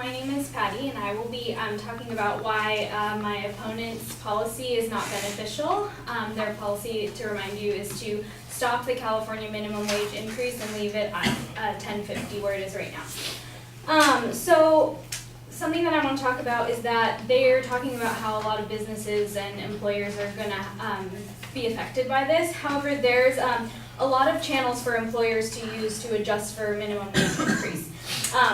my name is Patty, and I will be talking about why my opponent's policy is not beneficial. Their policy, to remind you, is to stop the California minimum wage increase and leave it at $10.50 where it is right now. So something that I want to talk about is that they're talking about how a lot of businesses and employers are going to be affected by this. However, there's a lot of channels for employers to use to adjust for minimum wage increase.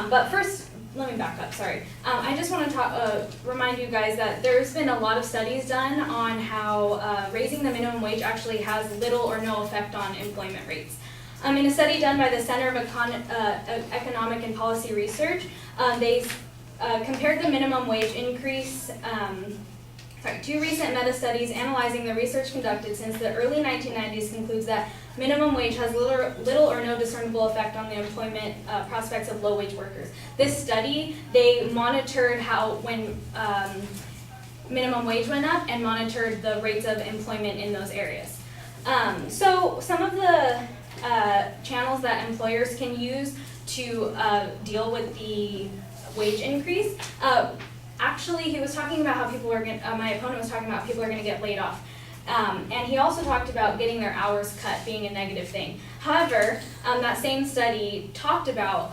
But first, let me back up, sorry. I just want to remind you guys that there's been a lot of studies done on how raising the minimum wage actually has little or no effect on employment rates. In a study done by the Center of Economic and Policy Research, they compared the minimum wage increase two recent meta-studies analyzing the research conducted since the early 1990s concludes that minimum wage has little or no discernible effect on the employment prospects of low-wage workers. This study, they monitored how when minimum wage went up and monitored the rates of employment in those areas. So some of the channels that employers can use to deal with the wage increase, actually, he was talking about how people are going. My opponent was talking about how people are going to get laid off, and he also talked about getting their hours cut being a negative thing. However, that same study talked about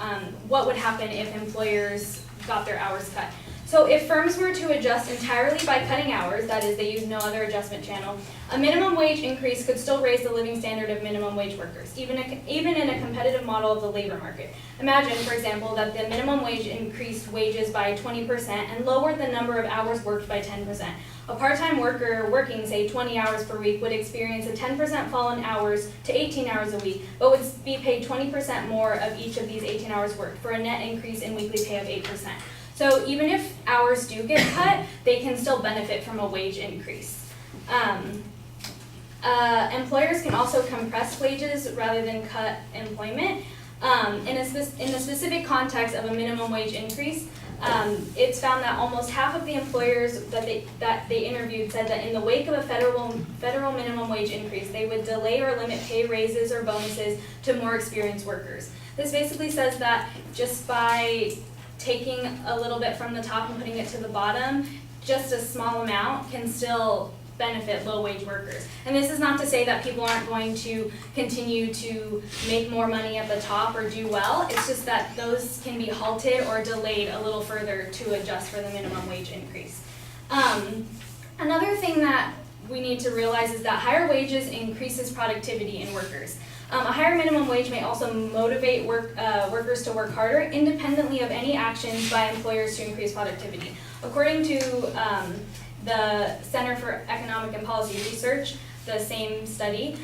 what would happen if employers got their hours cut. So if firms were to adjust entirely by cutting hours, that is, they use no other adjustment channel, a minimum wage increase could still raise the living standard of minimum wage workers, even in a competitive model of the labor market. Imagine, for example, that the minimum wage increased wages by 20% and lowered the number of hours worked by 10%. A part-time worker working, say, 20 hours per week would experience a 10% fall in hours to 18 hours a week, but would be paid 20% more of each of these 18 hours worked for a net increase in weekly pay of 8%. So even if hours do get cut, they can still benefit from a wage increase. Employers can also compress wages rather than cut employment. In the specific context of a minimum wage increase, it's found that almost half of the employers that they interviewed said that in the wake of a federal minimum wage increase, they would delay or limit pay raises or bonuses to more experienced workers. This basically says that just by taking a little bit from the top and putting it to the bottom, just a small amount can still benefit low-wage workers. And this is not to say that people aren't going to continue to make more money at the top or do well. It's just that those can be halted or delayed a little further to adjust for the minimum wage increase. Another thing that we need to realize is that higher wages increases productivity in workers. A higher minimum wage may also motivate workers to work harder independently of any actions by employers to increase productivity. According to the Center for Economic and Policy Research, the same study,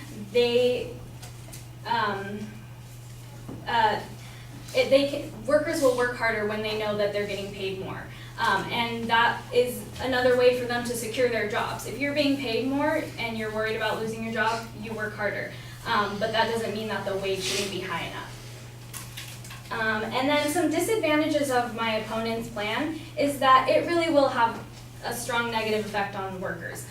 workers will work harder when they know that they're getting paid more. And that is another way for them to secure their jobs. If you're being paid more and you're worried about losing your job, you work harder. But that doesn't mean that the wage shouldn't be high enough. And then some disadvantages of my opponent's plan is that it really will have a strong negative effect on workers.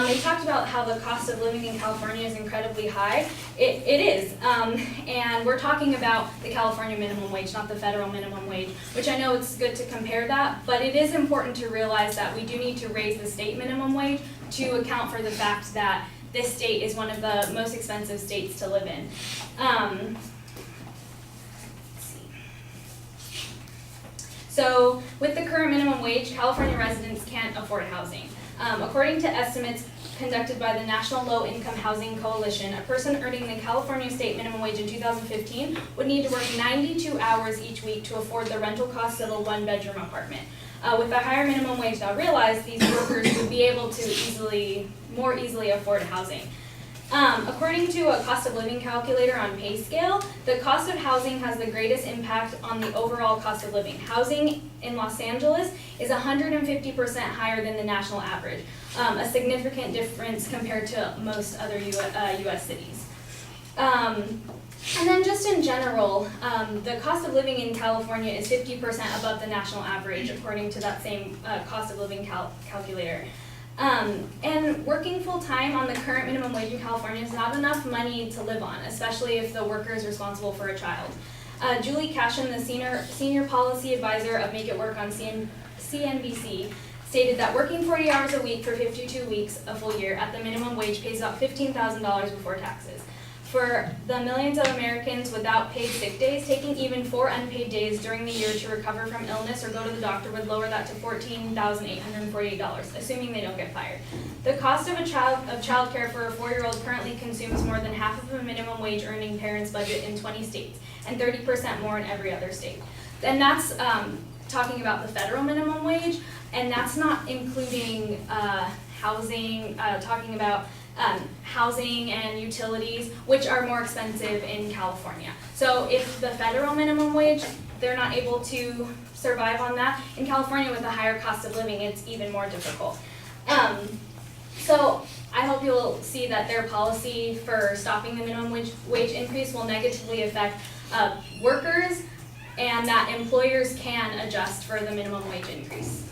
They talked about how the cost of living in California is incredibly high. It is, and we're talking about the California minimum wage, not the federal minimum wage, which I know it's good to compare that, but it is important to realize that we do need to raise the state minimum wage to account for the fact that this state is one of the most expensive states to live in. So with the current minimum wage, California residents can't afford housing. According to estimates conducted by the National Low Income Housing Coalition, a person earning the California state minimum wage in 2015 would need to work 92 hours each week to afford the rental costs of a one-bedroom apartment. With a higher minimum wage now realized, these workers would be able to more easily afford housing. According to a cost of living calculator on PayScale, the cost of housing has the greatest impact on the overall cost of living. Housing in Los Angeles is 150% higher than the national average, a significant difference compared to most other U.S. cities. And then just in general, the cost of living in California is 50% above the national average, according to that same cost of living calculator. And working full-time on the current minimum wage in California is not enough money to live on, especially if the worker is responsible for a child. Julie Cashin, the senior policy advisor of Make It Work on CNBC, stated that working 40 hours a week for 52 weeks a full year at the minimum wage pays out $15,000 before taxes. For the millions of Americans without paid sick days, taking even 4 unpaid days during the year to recover from illness or go to the doctor would lower that to $14,848, assuming they don't get fired. The cost of childcare for a 4-year-old currently consumes more than half of a minimum wage earning parent's budget in 20 states, and 30% more in every other state. And that's talking about the federal minimum wage, and that's not including housing, talking about housing and utilities, which are more expensive in California. So if the federal minimum wage, they're not able to survive on that, in California with a higher cost of living, it's even more difficult. So I hope you'll see that their policy for stopping the minimum wage increase will negatively affect workers, and that employers can adjust for the minimum wage increase.